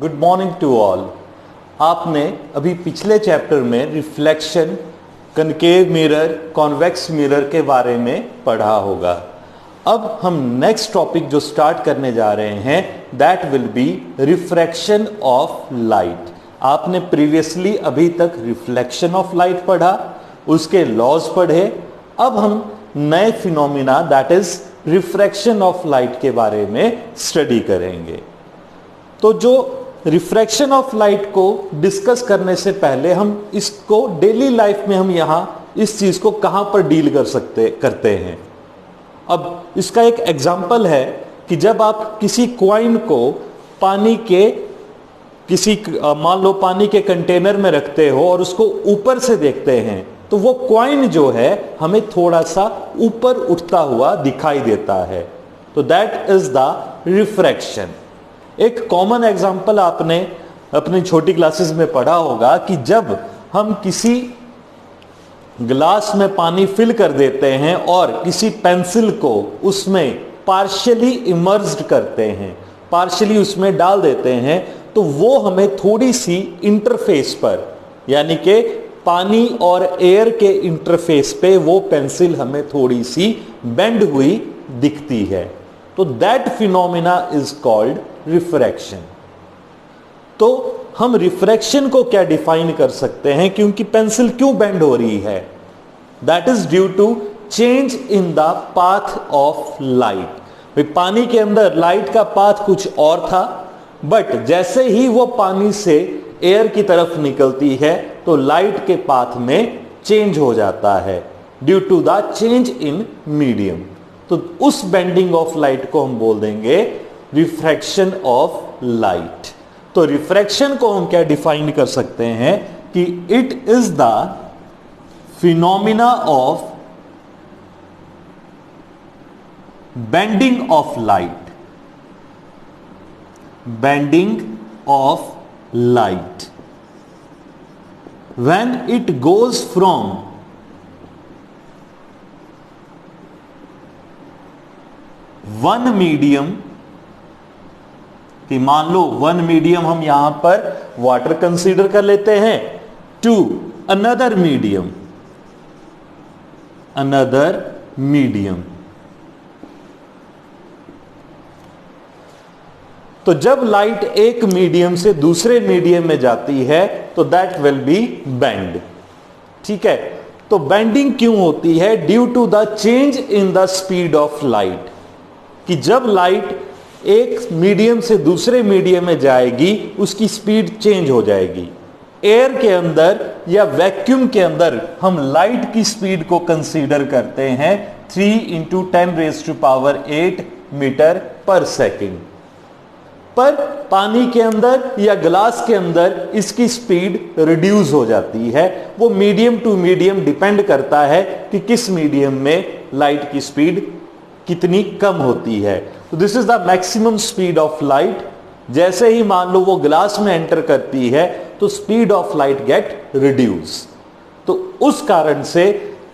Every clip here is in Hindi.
Good morning to all. आपने अभी पिछले चैप्टर में reflection, concave mirror, convex mirror के बारे में पढ़ा होगा। अब हम नेक्स्ट टॉपिक जो स्टार्ट करने जा रहे हैं that will B refraction of light. आपने प्रीवियसली अभी तक रिफ्लेक्शन ऑफ लाइट पढ़ा, उसके लॉज पढ़े। अब हम नए phenomena that is refraction of light के बारे में स्टडी करेंगे। तो जो रिफ्रैक्शन ऑफ लाइट को डिस्कस करने से पहले हम इसको डेली लाइफ में हम यहां इस चीज को कहां पर डील करते हैं। अब इसका एक एग्जाम्पल है कि जब आप किसी कॉइन को पानी के मान लो पानी के कंटेनर में रखते हो और उसको ऊपर से देखते हैं तो वो कॉइन जो है हमें थोड़ा सा ऊपर उठता हुआ दिखाई देता है, तो दैट इज द रिफ्रैक्शन। एक कॉमन एग्जांपल आपने अपनी छोटी क्लासेस में पढ़ा होगा कि जब हम किसी ग्लास में पानी फिल कर देते हैं और किसी पेंसिल को उसमें पार्शियली इमर्ज्ड करते हैं, पार्शियली उसमें डाल देते हैं, तो वो हमें थोड़ी सी इंटरफेस पर, यानी कि पानी और एयर के इंटरफेस पे वो पेंसिल हमें थोड़ी सी बेंड हुई दिखती है। तो that phenomena is called refraction. तो हम रिफ्रैक्शन को क्या डिफाइन कर सकते हैं, क्योंकि पेंसिल क्यों बेंड हो रही है? That is due to change in the path of light. पानी के अंदर लाइट का पाथ कुछ और था, बट जैसे ही वो पानी से एयर की तरफ निकलती है तो लाइट के पाथ में चेंज हो जाता है due to the change in medium. तो उस बेंडिंग ऑफ लाइट को हम बोल देंगे रिफ्रैक्शन ऑफ लाइट। तो रिफ्रैक्शन को हम क्या डिफाइन कर सकते हैं कि it is the phenomena of bending of light, bending of light when it goes from one medium, कि मान लो वन मीडियम हम यहां पर वाटर कंसीडर कर लेते हैं, to another medium, another medium. तो जब लाइट एक मीडियम से दूसरे मीडियम में जाती है तो दैट विल बी बेंड। ठीक है, तो बेंडिंग क्यों होती है? Due to the change in the speed of light, कि जब लाइट एक मीडियम से दूसरे मीडियम में जाएगी उसकी स्पीड चेंज हो जाएगी। एयर के अंदर या वैक्यूम के अंदर हम लाइट की स्पीड को कंसीडर करते हैं 3 × 10⁸ मीटर पर सेकेंड, पर पानी के अंदर या ग्लास के अंदर इसकी स्पीड रिड्यूस हो जाती है। वो मीडियम टू मीडियम डिपेंड करता है कि किस मीडियम में लाइट की स्पीड कितनी कम होती है। तो this is the maximum speed of light. जैसे ही मान लो वो ग्लास में एंटर करती है तो speed of light get reduce. तो उस कारण से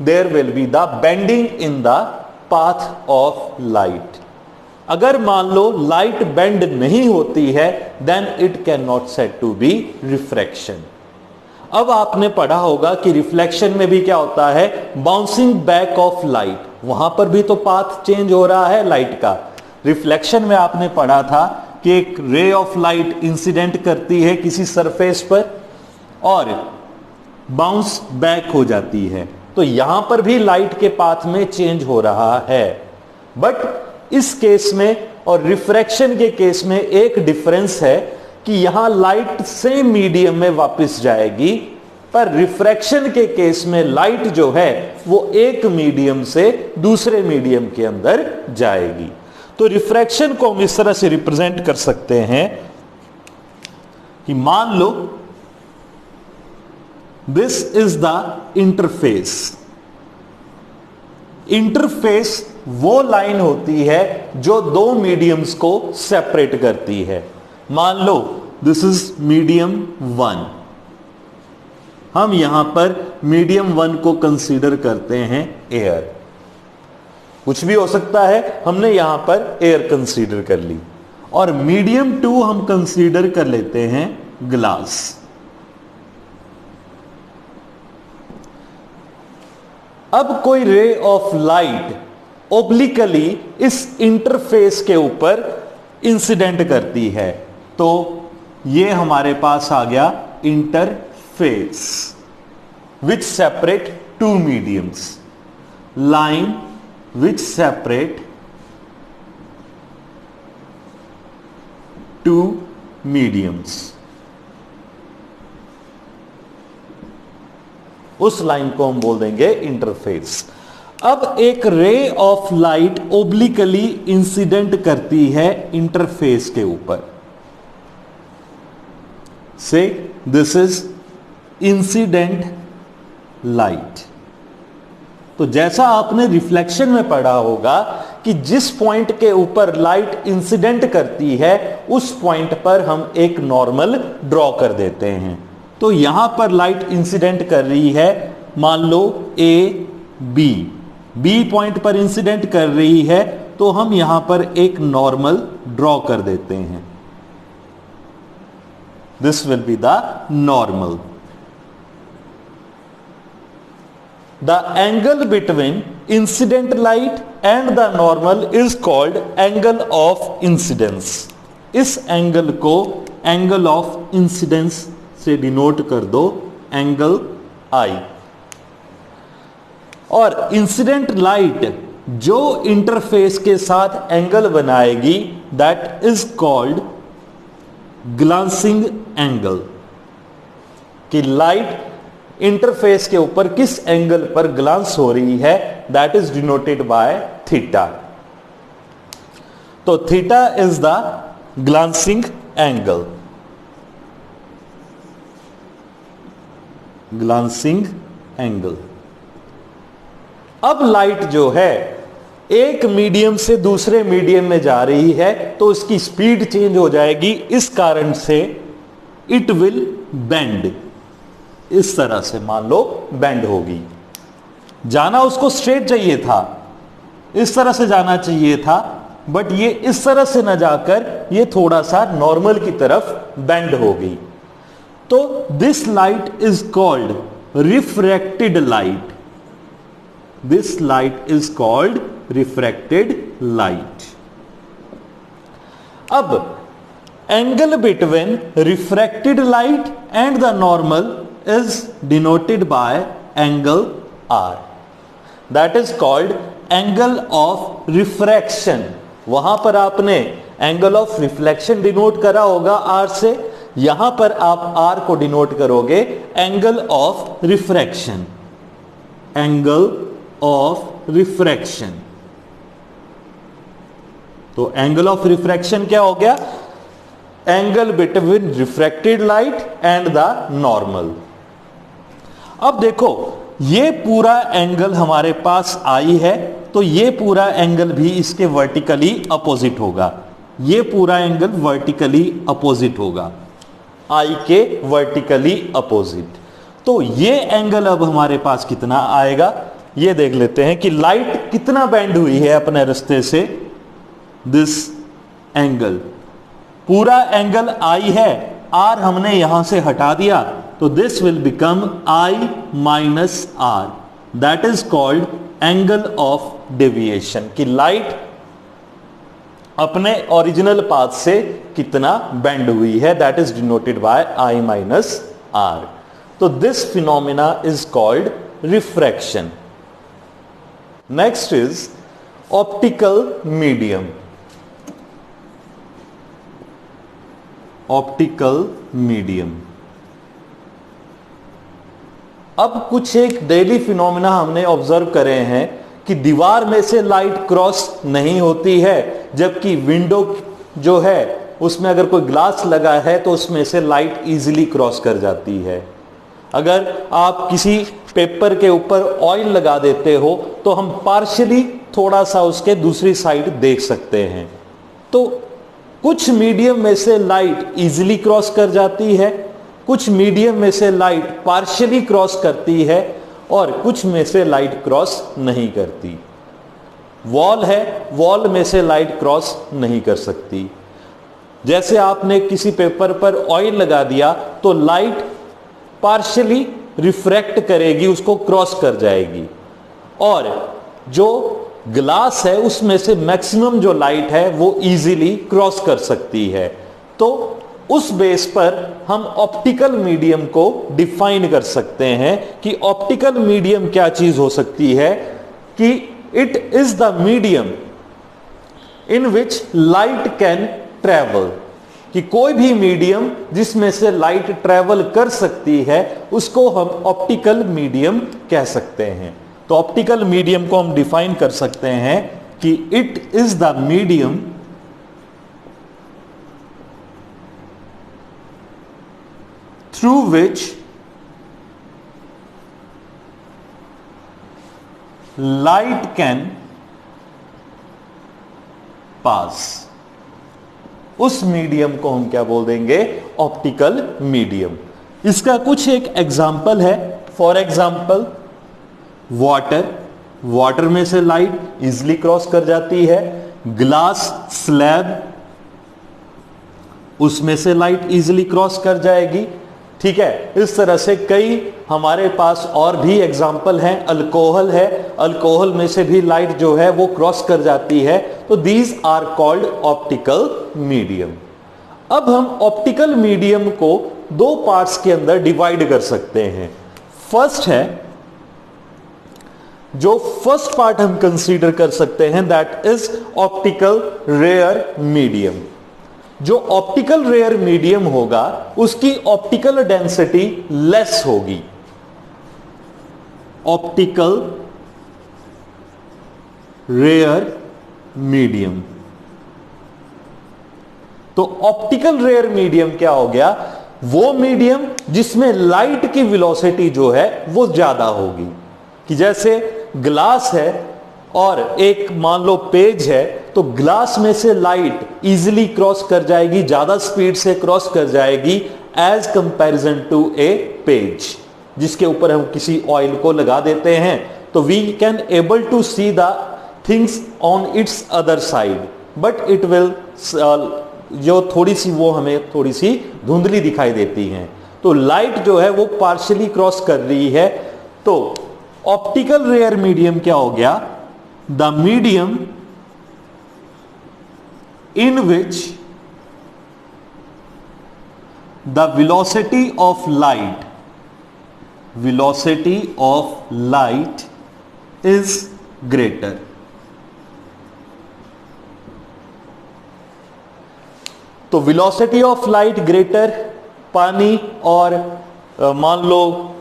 there will be the bending in the path of light. अगर मान लो लाइट बेंड नहीं होती है then it can not said to be refraction. अब आपने पढ़ा होगा कि रिफ्लेक्शन में भी क्या होता है, बाउंसिंग बैक ऑफ लाइट, वहां पर भी तो पाथ चेंज हो रहा है लाइट का। रिफ्लेक्शन में आपने पढ़ा था कि एक रे ऑफ लाइट इंसिडेंट करती है किसी सरफेस पर और बाउंस बैक हो जाती है, तो यहां पर भी लाइट के पाथ में चेंज हो रहा है। बट इस केस में और रिफ्रैक्शन के केस में एक डिफरेंस है कि यहां लाइट सेम मीडियम में वापस जाएगी, पर रिफ्रैक्शन के केस में लाइट जो है वो एक मीडियम से दूसरे मीडियम के अंदर जाएगी। तो रिफ्रैक्शन को हम इस तरह से रिप्रेजेंट कर सकते हैं कि मान लो this is the interface. Interface वो लाइन होती है जो दो मीडियम्स को सेपरेट करती है। मान लो दिस इज मीडियम 1, हम यहां पर मीडियम 1 को कंसीडर करते हैं एयर। कुछ भी हो सकता है, हमने यहां पर एयर कंसीडर कर ली। और मीडियम 2 हम कंसीडर कर लेते हैं ग्लास। अब कोई रे ऑफ लाइट ओब्लिकली इस इंटरफेस के ऊपर इंसिडेंट करती है, तो ये हमारे पास आ गया interface which separate two mediums, line which separate two mediums. उस लाइन को हम बोल देंगे इंटरफेस। अब एक ray of light obliquely incident करती है इंटरफेस के ऊपर, से दिस इज इंसिडेंट लाइट। तो जैसा आपने रिफ्लेक्शन में पढ़ा होगा कि जिस पॉइंट के ऊपर लाइट इंसिडेंट करती है उस पॉइंट पर हम एक नॉर्मल ड्रॉ कर देते हैं। तो यहां पर लाइट इंसिडेंट कर रही है, मान लो ए बी पॉइंट पर इंसिडेंट कर रही है, तो हम यहां पर एक नॉर्मल ड्रॉ कर देते हैं। This will be the normal. The angle between incident light and the normal is called angle of incidence. इस एंगल को एंगल ऑफ इंसिडेंस से डिनोट कर दो, एंगल आई। और इंसिडेंट लाइट जो इंटरफेस के साथ एंगल बनाएगी that is called glancing angle. कि लाइट इंटरफेस के ऊपर किस एंगल पर ग्लांस हो रही है, that is denoted by theta. तो theta is the glancing angle, glancing angle. अब लाइट जो है एक मीडियम से दूसरे मीडियम में जा रही है तो इसकी स्पीड चेंज हो जाएगी, इस कारण से इट विल बेंड। इस तरह से मान लो बेंड होगी। जाना उसको स्ट्रेट चाहिए था, इस तरह से जाना चाहिए था, बट ये इस तरह से ना जाकर ये थोड़ा सा नॉर्मल की तरफ बेंड होगी। तो this light is called refracted light. This light is called refracted light. अब angle between refracted light and the normal is denoted by angle R. That is called angle of refraction. वहां पर आपने angle of reflection डिनोट करा होगा R से, यहां पर आप R को डिनोट करोगे angle of refraction. Angle of refraction. तो angle of refraction क्या हो गया? Angle between refracted light and the normal. अब देखो ये पूरा एंगल हमारे पास आई है, तो ये पूरा एंगल भी इसके वर्टिकली अपोजिट होगा। ये पूरा एंगल वर्टिकली अपोजिट होगा, आई के वर्टिकली अपोजिट। तो ये एंगल अब हमारे पास कितना आएगा, ये देख लेते हैं कि लाइट कितना बेंड हुई है अपने रास्ते से। दिस एंगल, पूरा एंगल आई है, आर हमने यहां से हटा दिया, तो this will become I minus R. That is called angle of deviation. कि लाइट अपने ओरिजिनल पाथ से कितना बेंड हुई है, that is denoted by I minus R. तो this phenomena is called refraction. Next is optical medium. Optical medium. अब कुछ एक डेली फिनोमिना हमने ऑब्जर्व करे हैं कि दीवार में से लाइट क्रॉस नहीं होती है, जबकि विंडो जो है उसमें अगर कोई ग्लास लगा है तो उसमें से लाइट इजीली क्रॉस कर जाती है। अगर आप किसी पेपर के ऊपर ऑयल लगा देते हो तो हम पार्शियली थोड़ा सा उसके दूसरी साइड देख सकते हैं। तो कुछ मीडियम में से लाइट इजीली क्रॉस कर जाती है, कुछ मीडियम में से लाइट पार्शियली क्रॉस करती है और कुछ में से लाइट क्रॉस नहीं करती। वॉल है, वॉल में से लाइट क्रॉस नहीं कर सकती। जैसे आपने किसी पेपर पर ऑयल लगा दिया तो लाइट पार्शियली रिफ्रैक्ट करेगी, उसको क्रॉस कर जाएगी, और जो ग्लास है उसमें से मैक्सिमम जो लाइट है वो इजीली क्रॉस कर सकती है। तो उस बेस पर हम ऑप्टिकल मीडियम को डिफाइन कर सकते हैं कि ऑप्टिकल मीडियम क्या चीज हो सकती है, कि it is the medium in which light can travel, कि कोई भी मीडियम जिसमें से लाइट ट्रेवल कर सकती है उसको हम ऑप्टिकल मीडियम कह सकते हैं। तो ऑप्टिकल मीडियम को हम डिफाइन कर सकते हैं कि it is the medium through which light can pass। उस मीडियम को हम क्या बोल देंगे? Optical medium. इसका कुछ एक एग्जाम्पल है। फॉर एग्जाम्पल वाटर में से लाइट इजिली क्रॉस कर जाती है। ग्लास स्लैब, उसमें से लाइट इजिली क्रॉस कर जाएगी। ठीक है, इस तरह से कई हमारे पास और भी एग्जाम्पल हैं। अल्कोहल है, अल्कोहल में से भी लाइट जो है वो क्रॉस कर जाती है। तो these are called optical medium. अब हम ऑप्टिकल मीडियम को दो पार्ट्स के अंदर डिवाइड कर सकते हैं। फर्स्ट है, जो फर्स्ट पार्ट हम कंसीडर कर सकते हैं, that is optical rare medium. जो ऑप्टिकल रेयर मीडियम होगा उसकी ऑप्टिकल डेंसिटी लेस होगी। Optical rare medium. तो ऑप्टिकल रेयर मीडियम क्या हो गया? वो मीडियम जिसमें लाइट की वेलोसिटी जो है वो ज्यादा होगी। कि जैसे ग्लास है और एक मान लो पेज है, तो ग्लास में से लाइट इजीली क्रॉस कर जाएगी, ज्यादा स्पीड से क्रॉस कर जाएगी as comparison to a page, जिसके ऊपर हम किसी ऑयल को लगा देते हैं तो we can able to see the things on its other side, but it will जो थोड़ी सी वो हमें थोड़ी सी धुंधली दिखाई देती हैं। तो लाइट जो है वो पार्शियली क्रॉस कर रही है। तो ऑप्टिकल रेयर मीडियम क्या हो गया? The medium in which the velocity of light is greater। तो velocity of light greater पानी और मान लो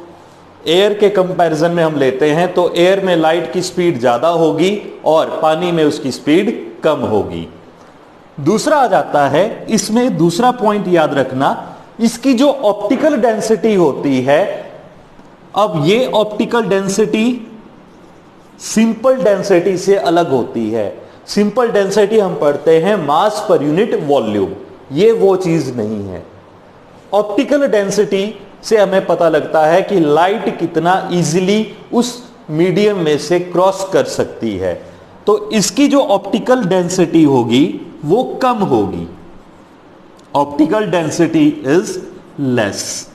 एयर के कंपैरिजन में हम लेते हैं तो एयर में लाइट की स्पीड ज्यादा होगी और पानी में उसकी स्पीड कम होगी। दूसरा आ जाता है, इसमें दूसरा पॉइंट याद रखना, इसकी जो ऑप्टिकल डेंसिटी होती है, अब ये ऑप्टिकल डेंसिटी सिंपल डेंसिटी से अलग होती है। सिंपल डेंसिटी हम पढ़ते हैं मास पर यूनिट वॉल्यूम, ये वो चीज नहीं है। ऑप्टिकल डेंसिटी से हमें पता लगता है कि लाइट कितना इजीली उस मीडियम में से क्रॉस कर सकती है। तो इसकी जो ऑप्टिकल डेंसिटी होगी वो कम होगी। Optical density is less.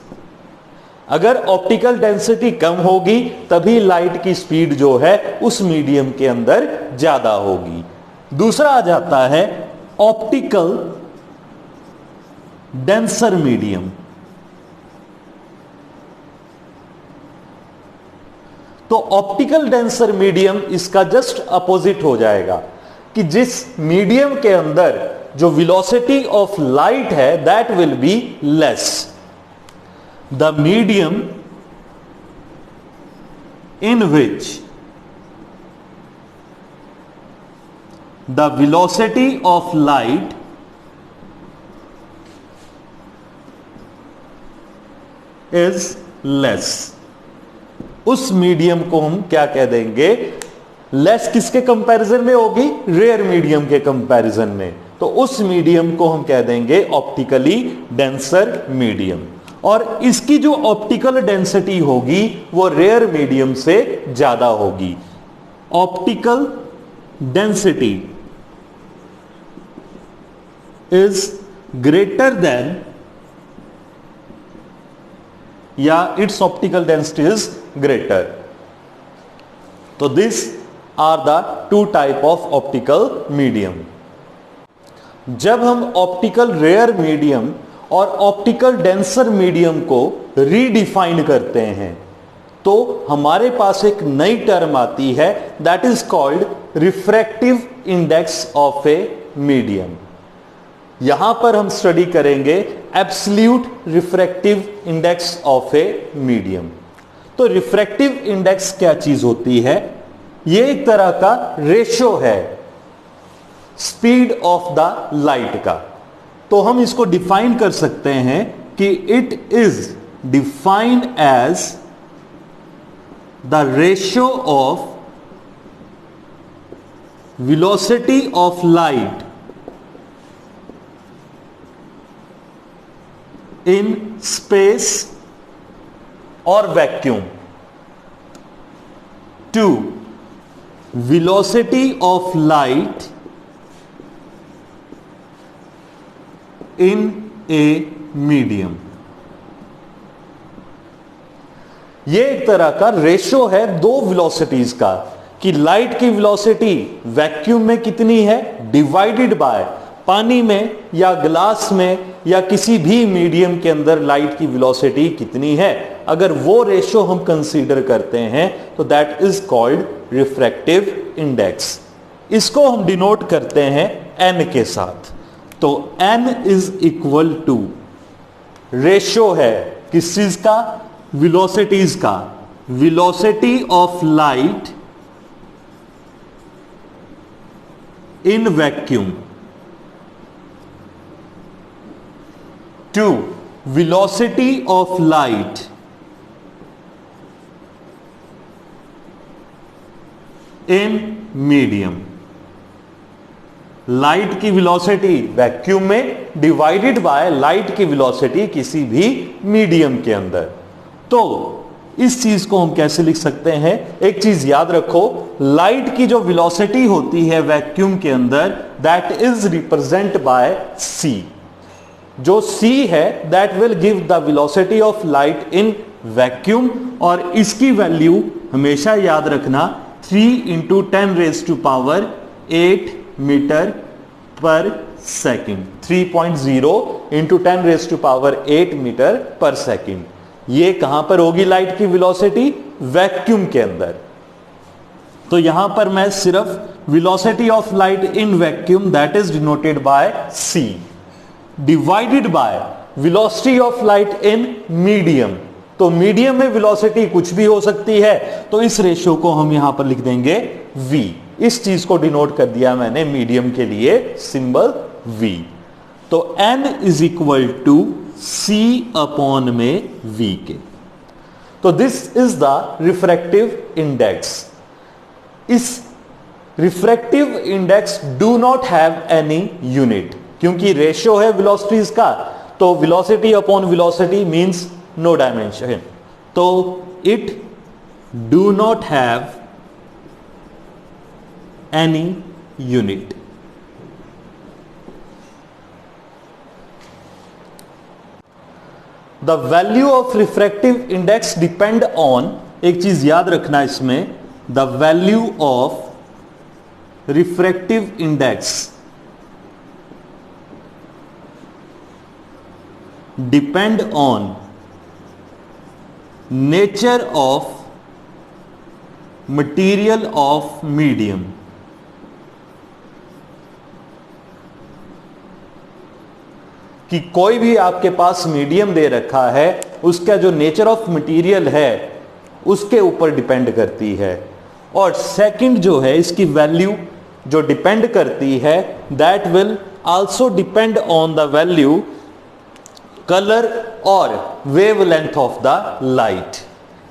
अगर ऑप्टिकल डेंसिटी कम होगी तभी लाइट की स्पीड जो है उस मीडियम के अंदर ज्यादा होगी। दूसरा आ जाता है ऑप्टिकल डेंसर मीडियम। तो ऑप्टिकल डेंसर मीडियम इसका जस्ट अपोजिट हो जाएगा कि जिस मीडियम के अंदर जो वेलोसिटी ऑफ लाइट है that will be less. The medium in which the velocity of light is less, उस मीडियम को हम क्या कह देंगे? लेस किसके कंपैरिजन में होगी? रेयर मीडियम के कंपैरिजन में। तो उस मीडियम को हम कह देंगे ऑप्टिकली डेंसर मीडियम। और इसकी जो ऑप्टिकल डेंसिटी होगी वो रेयर मीडियम से ज्यादा होगी। Optical density is greater than या its optical density is greater. तो this are the two type of optical medium. जब हम ऑप्टिकल रेयर मीडियम और ऑप्टिकल डेंसर मीडियम को रीडिफाइन करते हैं तो हमारे पास एक नई टर्म आती है, that is called refractive index of a medium. यहां पर हम स्टडी करेंगे absolute refractive index of a medium. तो रिफ्रैक्टिव इंडेक्स क्या चीज होती है? यह एक तरह का रेशो है स्पीड ऑफ द लाइट का। तो हम इसको डिफाइन कर सकते हैं कि it is defined as the ratio of velocity of light in space और vacuum to velocity of light in a medium. यह एक तरह का रेशो है दो वेलोसिटीज का कि लाइट की वेलोसिटी वैक्यूम में कितनी है डिवाइडेड बाय पानी में या ग्लास में या किसी भी मीडियम के अंदर लाइट की वेलोसिटी कितनी है। अगर वो रेशो हम कंसीडर करते हैं तो that is called refractive index. इसको हम डिनोट करते हैं n के साथ। तो n is equal to ratio है किस चीज का? वेलोसिटीज का। Velocity of light in vacuum to velocity of light in medium. Light की वेलोसिटी वैक्यूम में डिवाइडेड बाय लाइट की वेलोसिटी किसी भी मीडियम के अंदर। तो इस चीज को हम कैसे लिख सकते हैं? एक चीज याद रखो, लाइट की जो वेलोसिटी होती है वैक्यूम के अंदर that is represent by c। जो c है that will give the velocity of light in vacuum और इसकी वैल्यू हमेशा याद रखना 3 × 10⁻⁸ मीटर पर सेकेंड। 3.0 × 10⁸ मीटर पर सेकेंड। ये कहां पर होगी लाइट की वेलोसिटी? वैक्यूम के अंदर। तो यहां पर मैं सिर्फ velocity of light in vacuum that is denoted bye c divided by velocity of light in medium. तो मीडियम में वेलोसिटी कुछ भी हो सकती है, तो इस रेशियो को हम यहां पर लिख देंगे v। इस चीज को डिनोट कर दिया मैंने मीडियम के लिए सिंबल v। तो n is equal to c upon में v के। तो this is the refractive index. इस refractive index do not have any unit, क्योंकि रेशियो है वेलोसिटीज का। तो velocity upon velocity means no dimension. तो it do not have any unit. The value of refractive index depend on, एक चीज याद रखना इसमें, the value of refractive index depend on nature of material of medium. कि कोई भी आपके पास मीडियम दे रखा है, उसका जो नेचर ऑफ मटेरियल है उसके ऊपर डिपेंड करती है। और सेकंड जो है इसकी वैल्यू जो डिपेंड करती है that will also depend on the value colour और वेवलेंथ ऑफ द लाइट।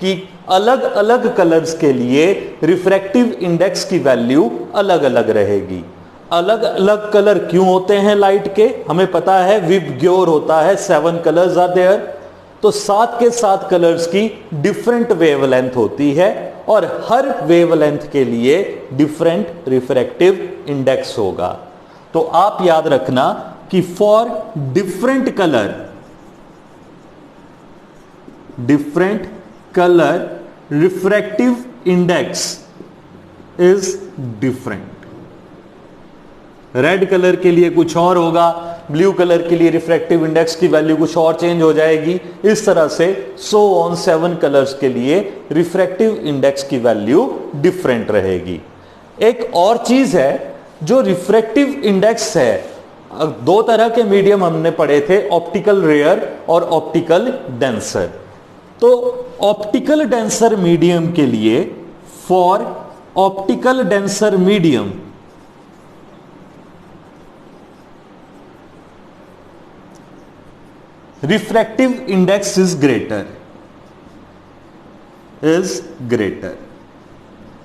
कि अलग अलग कलर्स के लिए रिफ्रैक्टिव इंडेक्स की वैल्यू अलग अलग रहेगी। अलग अलग कलर क्यों होते हैं लाइट के? हमें पता है विबग्योर होता है, 7 कलर्स आर देयर। तो 7 के 7 कलर्स की डिफरेंट वेवलेंथ होती है और हर वेवलेंथ के लिए डिफरेंट रिफ्रैक्टिव इंडेक्स होगा। तो आप याद रखना कि for different colour refractive index is different. Red colour के लिए कुछ और होगा, ब्लू कलर के लिए रिफ्रैक्टिव इंडेक्स की वैल्यू कुछ और चेंज हो जाएगी। इस तरह से सो ऑन 7 कलर्स के लिए रिफ्रैक्टिव इंडेक्स की वैल्यू डिफरेंट रहेगी। एक और चीज है जो रिफ्रैक्टिव इंडेक्स है, दो तरह के मीडियम हमने पढ़े थे, ऑप्टिकल रेयर और ऑप्टिकल डेंसर। तो ऑप्टिकल डेंसर मीडियम के लिए, for optical denser medium refractive index is greater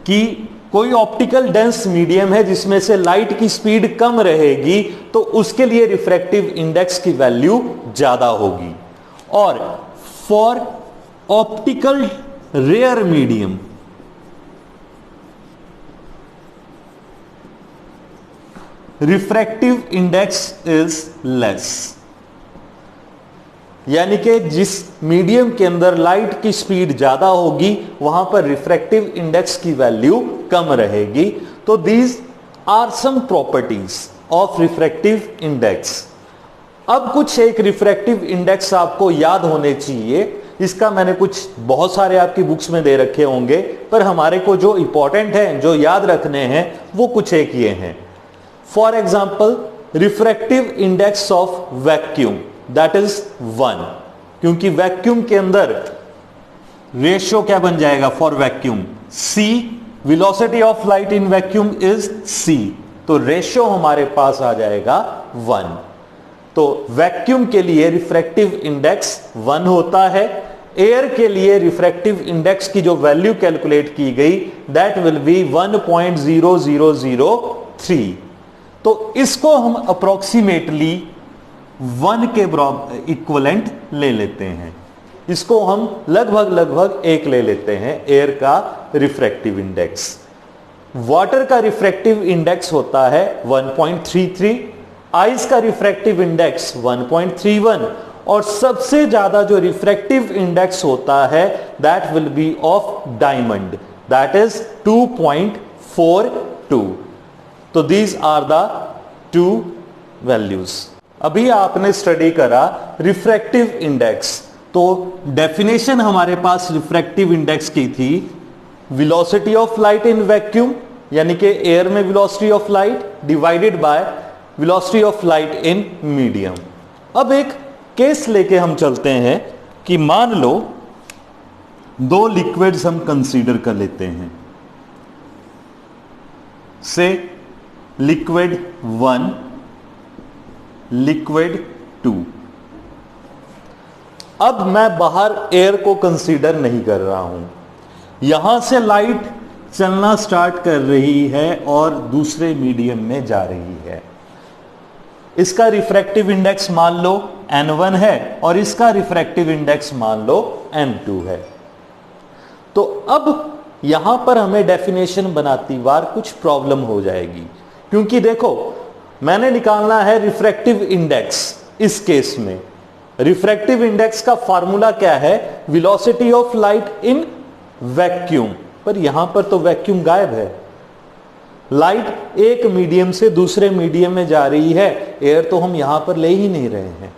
कि कोई ऑप्टिकल डेंस मीडियम है जिसमें से लाइट की स्पीड कम रहेगी तो उसके लिए रिफ्रैक्टिव इंडेक्स की वैल्यू ज्यादा होगी। और for optical rare medium refractive index is less, यानी कि जिस मीडियम के अंदर लाइट की स्पीड ज्यादा होगी वहां पर रिफ्रैक्टिव इंडेक्स की वैल्यू कम रहेगी। तो these are some properties of refractive index. अब कुछ एक रिफ्रैक्टिव इंडेक्स आपको याद होने चाहिए, इसका मैंने कुछ बहुत सारे आपकी बुक्स में दे रखे होंगे, पर हमारे को जो इंपॉर्टेंट है, जो याद रखने हैं, वो कुछ एक ये हैं। For example refractive index of vacuum, that is 1, क्योंकि वैक्यूम के अंदर रेशियो क्या बन जाएगा for vacuum, c, velocity of light in vacuum is c, तो रेशियो हमारे पास आ जाएगा 1। तो वैक्यूम के लिए रिफ्रैक्टिव इंडेक्स 1 होता है। एयर के लिए रिफ्रैक्टिव इंडेक्स की जो वैल्यू कैलकुलेट की गई दैट विल बी 1.0003। तो इसको हम अप्रोक्सीमेटली 1 के इक्वलेंट ले लेते हैं, इसको हम लगभग 1 ले लेते हैं एयर का रिफ्रैक्टिव इंडेक्स। वाटर का रिफ्रैक्टिव इंडेक्स होता है 1.33, आइस का रिफ्रैक्टिव इंडेक्स 1.31 और सबसे ज्यादा जो रिफ्रैक्टिव इंडेक्स होता है that will B of diamond, that is 2.42। तो दीज आर द 2 वैल्यूज। अभी आपने स्टडी करा रिफ्रैक्टिव इंडेक्स, तो डेफिनेशन हमारे पास रिफ्रैक्टिव इंडेक्स की थी velocity of light in vacuum, यानी कि एयर में velocity of light divided by velocity of light in medium. अब एक केस लेके हम चलते हैं कि मान लो 2 लिक्विड्स हम कंसीडर कर लेते हैं, से लिक्विड 1, लिक्विड 2। अब मैं बाहर एयर को कंसीडर नहीं कर रहा हूं, यहां से लाइट चलना स्टार्ट कर रही है और दूसरे मीडियम में जा रही है। इसका रिफ्रैक्टिव इंडेक्स मान लो n1 है और इसका रिफ्रैक्टिव इंडेक्स मान लो n2 है। तो अब यहां पर हमें डेफिनेशन बनाती बार कुछ प्रॉब्लम हो जाएगी, क्योंकि देखो मैंने निकालना है रिफ्रैक्टिव इंडेक्स। इस केस में रिफ्रैक्टिव इंडेक्स का फार्मूला क्या है, velocity of light in vacuum, पर यहां पर तो वैक्यूम गायब है, लाइट एक मीडियम से दूसरे मीडियम में जा रही है, एयर तो हम यहां पर ले ही नहीं रहे हैं।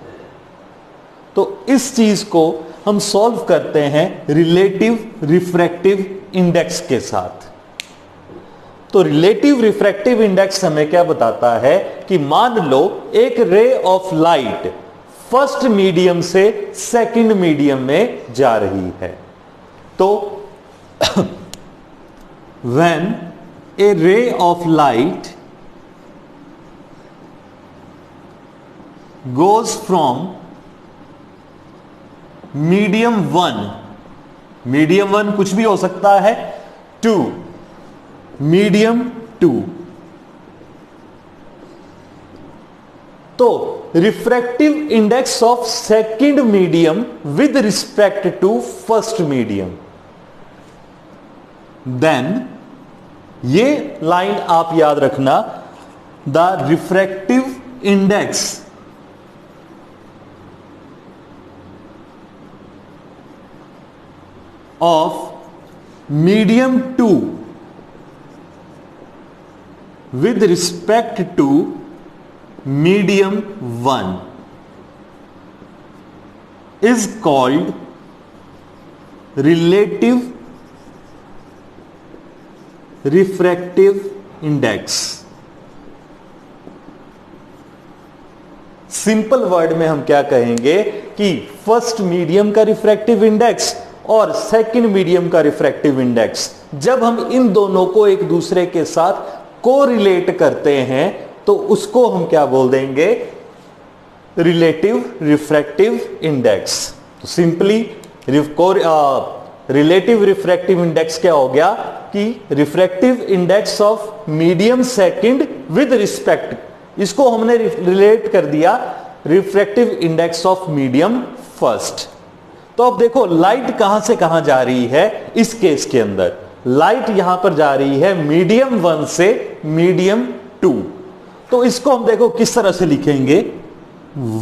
तो इस चीज को हम सॉल्व करते हैं रिलेटिव रिफ्रैक्टिव इंडेक्स के साथ। तो रिलेटिव रिफ्रैक्टिव इंडेक्स हमें क्या बताता है कि मान लो एक ray of light first medium से सेकंड मीडियम में जा रही है, तो when A ray of light goes from medium 1, medium 1 कुछ भी हो सकता है, टू मीडियम 2, तो refractive index of second medium with respect to first medium, then ये लाइन आप याद रखना, the refractive index of medium 2 with respect to medium 1 is called relative refractive index। Simple word में हम क्या कहेंगे कि फर्स्ट मीडियम का रिफ्रैक्टिव इंडेक्स और सेकंड मीडियम का रिफ्रैक्टिव इंडेक्स, जब हम इन दोनों को एक दूसरे के साथ कोरिलेट करते हैं तो उसको हम क्या बोल देंगे, रिलेटिव रिफ्रैक्टिव इंडेक्स। तो सिंपली रिलेटिव रिफ्रैक्टिव इंडेक्स क्या हो गया कि refractive index of medium second with respect, इसको हमने रिलेट कर दिया refractive index of medium first. तो अब देखो लाइट कहां से कहां जा रही है इस केस के अंदर, लाइट यहां पर जा रही है मीडियम 1 से मीडियम 2। तो इसको हम देखो किस तरह से लिखेंगे,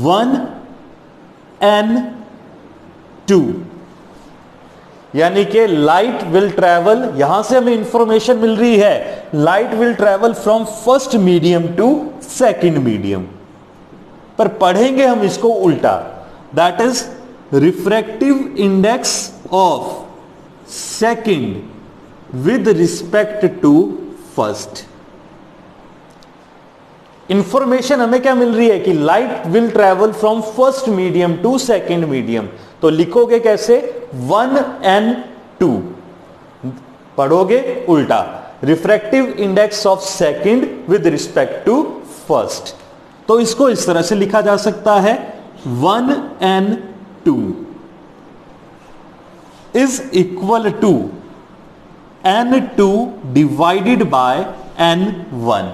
1n2, यानी कि लाइट विल ट्रेवल, यहां से हमें इंफॉर्मेशन मिल रही है light will travel from first medium to second medium, पर पढ़ेंगे हम इसको उल्टा, that is refractive index of second with respect to first। Information हमें क्या मिल रही है कि light will travel from first medium to second medium, तो लिखोगे कैसे, 1n2, पढ़ोगे उल्टा, refractive index of second with respect to first. तो इसको इस तरह से लिखा जा सकता है, 1n2 is equal to n2 divided by n1।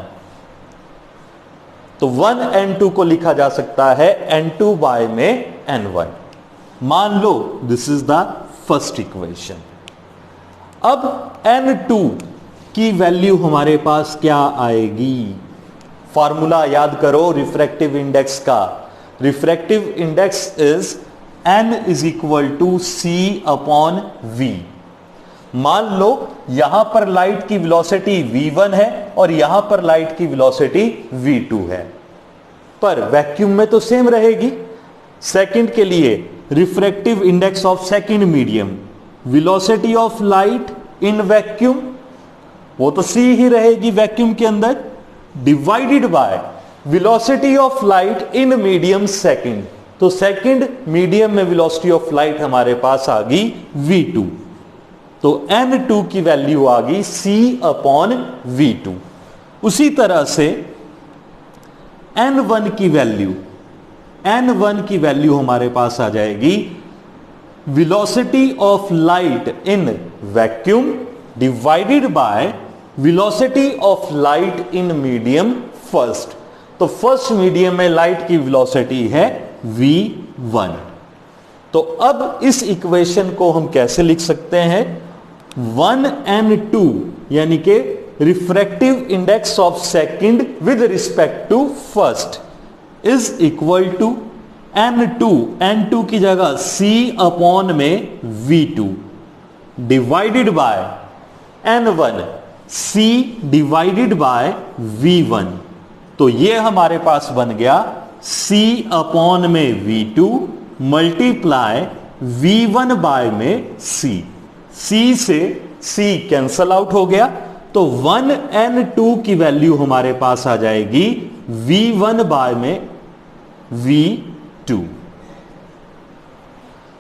तो 1n2 को लिखा जा सकता है n2 बाय में n1। मान लो this is the first equation. अब n2 की वैल्यू हमारे पास क्या आएगी, फॉर्मूला याद करो रिफ्रैक्टिव इंडेक्स का, refractive index is n is equal to c upon v। मान लो यहां पर लाइट की वेलोसिटी v1 है और यहां पर लाइट की वेलोसिटी v2 है, पर वैक्यूम में तो सेम रहेगी। सेकंड के लिए refractive index of second medium, velocity of light in vacuum, वो तो c ही रहेगी वैक्यूम के अंदर, divided by velocity of light in medium second. तो सेकंड मीडियम में वेलोसिटी ऑफ लाइट हमारे पास आ गई v2, तो n2 की वैल्यू आ गई c अपॉन v2। उसी तरह से n1 की वैल्यू हमारे पास आ जाएगी velocity of light in vacuum divided by velocity of light in medium first. तो फर्स्ट मीडियम में लाइट की वेलोसिटी है v1। तो अब इस इक्वेशन को हम कैसे लिख सकते हैं, 1n2 यानी कि refractive index of second with respect to first is equal to n2 की जगह c अपॉन में v2 divided by n1 c divided by v1। तो ये हमारे पास बन गया c अपॉन में v2 मल्टीप्लाई v1 बाय में c से c कैंसल आउट हो गया, तो 1n2 की वैल्यू हमारे पास आ जाएगी v1 बाय में v2।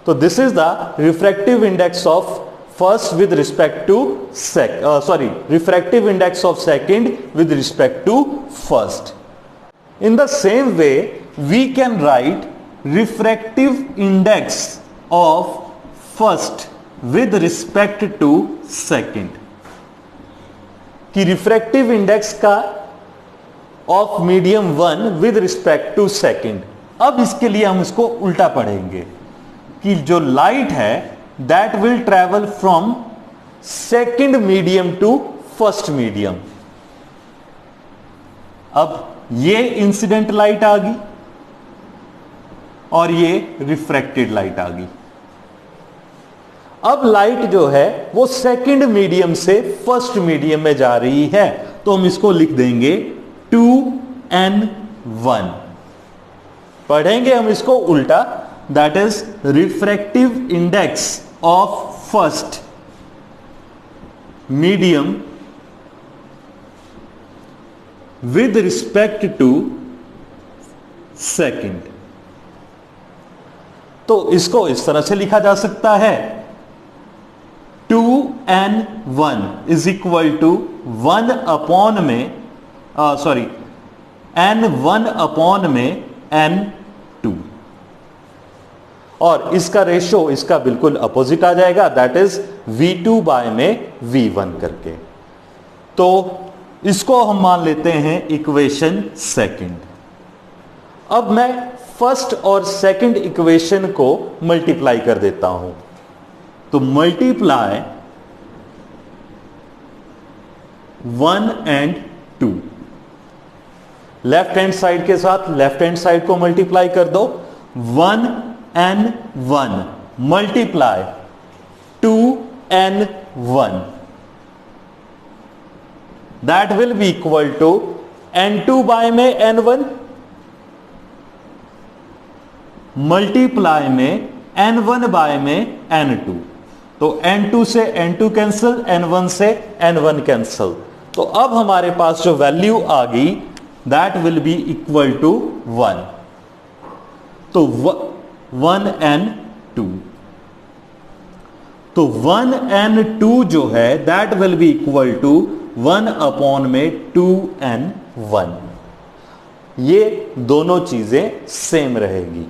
तो this is the refractive index of first with respect to refractive index of second with respect to first. In the same way we can write refractive index of first with respect to second, कि रिफ्रैक्टिव इंडेक्स का of medium 1 with respect to second. अब इसके लिए हम इसको उल्टा पढ़ेंगे कि जो लाइट है that will travel from second medium to first medium. अब ये इंसिडेंट लाइट आ गई और ये रिफ्रैक्टेड लाइट आ गई। अब लाइट जो है वो सेकंड मीडियम से फर्स्ट मीडियम में जा रही है, तो हम इसको लिख देंगे 2n1। पढ़ेंगे हम इसको उल्टा, that is refractive index of first medium with respect to second. तो इसको इस तरह से लिखा जा सकता है 2n1 is equal to 1 upon में n1 अपॉन में n2, और इसका रेशो इसका बिल्कुल अपोजिट आ जाएगा, दैट इज v2 बाय में v1 करके। तो इसको हम मान लेते हैं इक्वेशन सेकंड। अब मैं फर्स्ट और सेकंड इक्वेशन को मल्टीप्लाई कर देता हूं, तो multiply 1 and 2, left hand side के साथ लेफ्ट हैंड साइड को मल्टीप्लाई कर दो। 1n1 multiply 2n1, that will be equal to n2 by में n1 मल्टीप्लाई में n1 बाय में n2। तो n2 से n2 कैंसिल, n1 से n1 कैंसिल। तो अब हमारे पास जो वैल्यू आ गई that will be equal to 1। तो 1n2, तो 1n2 जो है that will be equal to 1 upon में 2n1। ये दोनों चीजें सेम रहेगी।